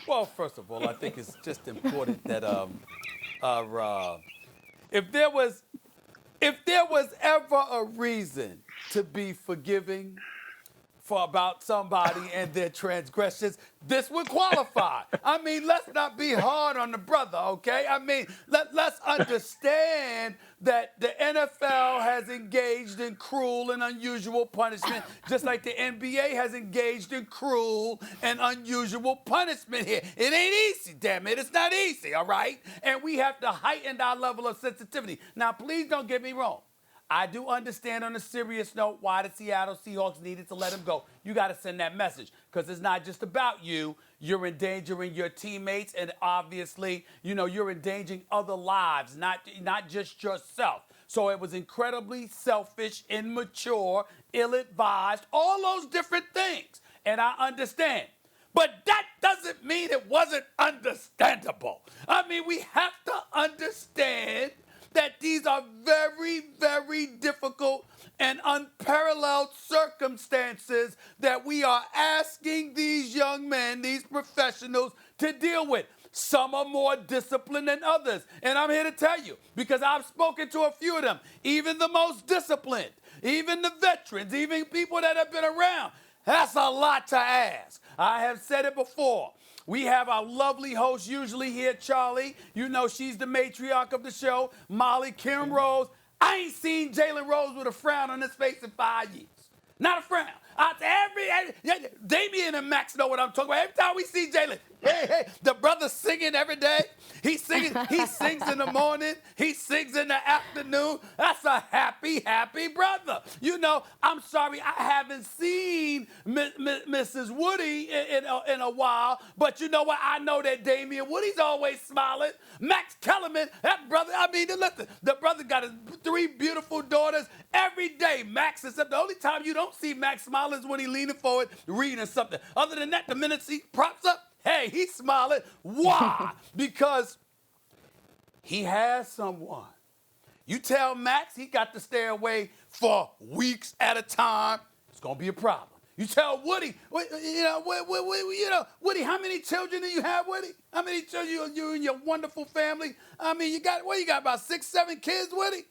Well, first of all, I think it's just important that if there was ever a reason to be forgiving for about somebody and their transgressions, this would qualify. I mean, let's not be hard on the brother, okay? I mean, let's understand that the NFL has engaged in cruel and unusual punishment, just like the NBA has engaged in cruel and unusual punishment here. It ain't easy, damn it. It's not easy, all right? And we have to heighten our level of sensitivity. Now, please don't get me wrong. I do understand on a serious note why the Seattle Seahawks needed to let him go. You got to send that message because it's not just about you. You're endangering your teammates, and obviously, you're endangering other lives, not just yourself. So it was incredibly selfish, immature, ill-advised, all those different things. And I understand. But that doesn't mean it wasn't understandable. I mean, we have to understand that these are very, very difficult and unparalleled circumstances that we are asking these young men, these professionals, to deal with. Some are more disciplined than others. And I'm here to tell you, because I've spoken to a few of them, even the most disciplined, even the veterans, even people that have been around. That's a lot to ask. I have said it before. We have our lovely host usually here, Charlie. She's the matriarch of the show, Molly Kim Rose. I ain't seen Jalen Rose with a frown on his face in 5 years. Not a frown. Damian and Max know what I'm talking about. Every time we see Jalen, hey, the brother's singing every day. He sings in the morning. He sings in the afternoon. That's a happy, happy brother. I'm sorry I haven't seen Mrs. Woody in a while, but you know what? I know that Damian Woody's always smiling. Max Kellerman, that brother, listen, the brother got 3 beautiful daughters every day. Max, except the only time you don't see Max smiling is when he's leaning forward reading something. Other than that, the minute he props up, hey, he's smiling. Why? Because he has someone. You tell Max he got to stay away for weeks at a time, it's going to be a problem. You tell Woody, Woody, how many children do you have, Woody? How many children you and your wonderful family? You got about 6, 7 kids, Woody?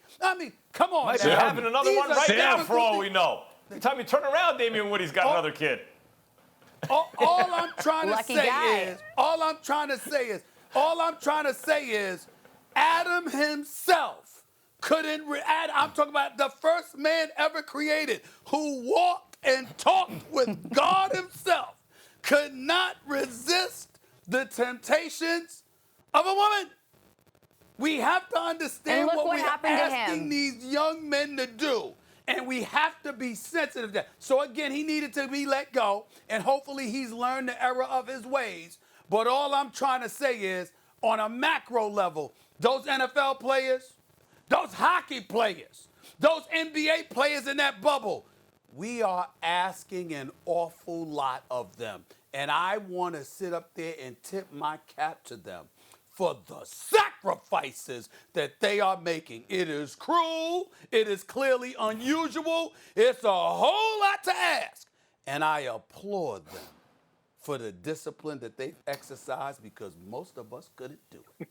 Come on, Might man. be having another one right now for all we know. By the time you turn around, Damian Woody's got another kid. All I'm trying to say is, Adam himself couldn't. I'm talking about the first man ever created who walked and talked with God himself, could not resist the temptations of a woman. We have to understand what we're asking these young men to do. And we have to be sensitive to that. So, again, he needed to be let go, and hopefully he's learned the error of his ways. But all I'm trying to say is, on a macro level, those NFL players, those hockey players, those NBA players in that bubble, we are asking an awful lot of them. And I want to sit up there and tip my cap to them for the sacrifices that they are making. It is cruel. It is clearly unusual. It's a whole lot to ask. And I applaud them for the discipline that they've exercised, because most of us couldn't do it.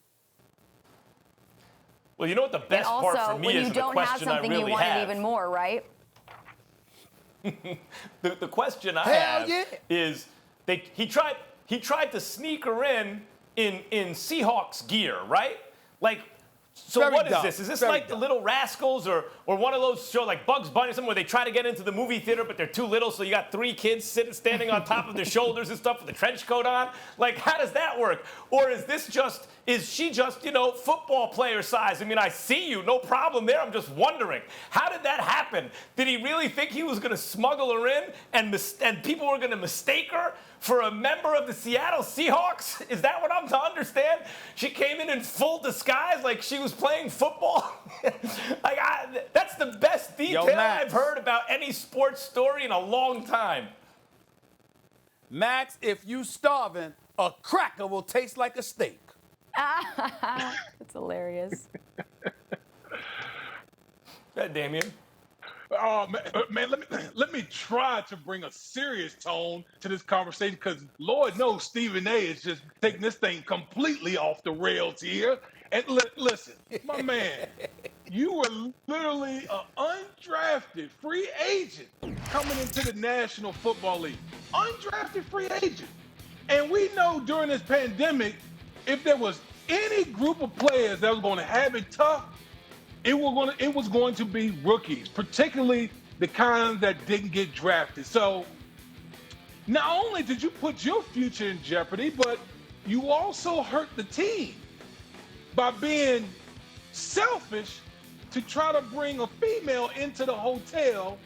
Well, you know what the best part for me is, the question I really have. You wanted even more, right? the question I have is, he tried to sneak her in Seahawks gear, right? So what is this? Is this like The Little Rascals or one of those shows like Bugs Bunny or something where they try to get into the movie theater but they're too little, so you got 3 kids standing on top of their shoulders and stuff with a trench coat on? How does that work? Or is she just, football player size? I see you, no problem there. I'm just wondering, how did that happen? Did he really think he was going to smuggle her in and people were going to mistake her for a member of the Seattle Seahawks? Is that what I'm to understand? She came in full disguise like she was playing football? That's the best detail I've heard about any sports story in a long time. Max, if you starving, a cracker will taste like a steak. That's hilarious. Damien. Man, let me try to bring a serious tone to this conversation because Lord knows Stephen A. is just taking this thing completely off the rails here. And listen, my man, you were literally an undrafted free agent coming into the National Football League. Undrafted free agent. And we know during this pandemic, if there was any group of players that was going to have it tough, it was going to be rookies, particularly the kinds that didn't get drafted. So not only did you put your future in jeopardy, but you also hurt the team by being selfish to try to bring a female into the hotel,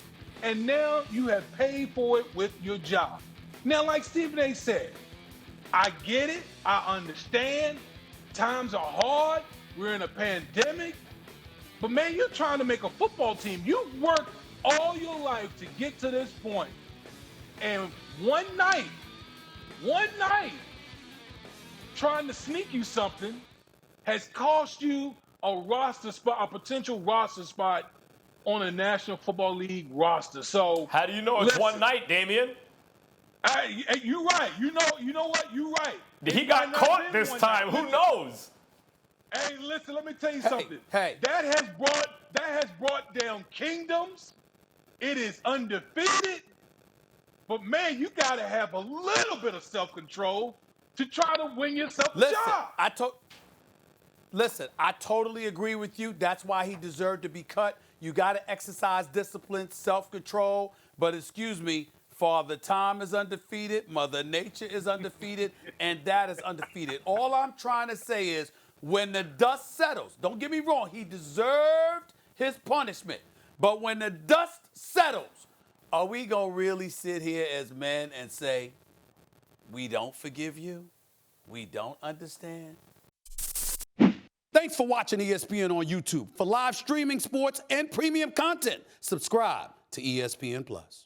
and now you have paid for it with your job. Now, like Stephen A. said, I get it. I understand. Times are hard. We're in a pandemic. But, man, you're trying to make a football team. You've worked all your life to get to this point. And one night, trying to sneak you something has cost you a roster spot, a potential roster spot on a National Football League roster. So how do you know it's one night, Damian? You're right. You know what? You're right. He got caught this time. Who knows? Hey, listen, let me tell you something. Hey. That has brought down kingdoms. It is undefeated. But man, you gotta have a little bit of self-control to try to win yourself a job. Listen, I totally agree with you. That's why he deserved to be cut. You got to exercise discipline, self-control. But excuse me, Father Time is undefeated, Mother Nature is undefeated, and that is undefeated. All I'm trying to say is when the dust settles, don't get me wrong, he deserved his punishment. But when the dust settles, are we going to really sit here as men and say, we don't forgive you? We don't understand? Thanks for watching ESPN on YouTube. For live streaming sports and premium content, subscribe to ESPN+.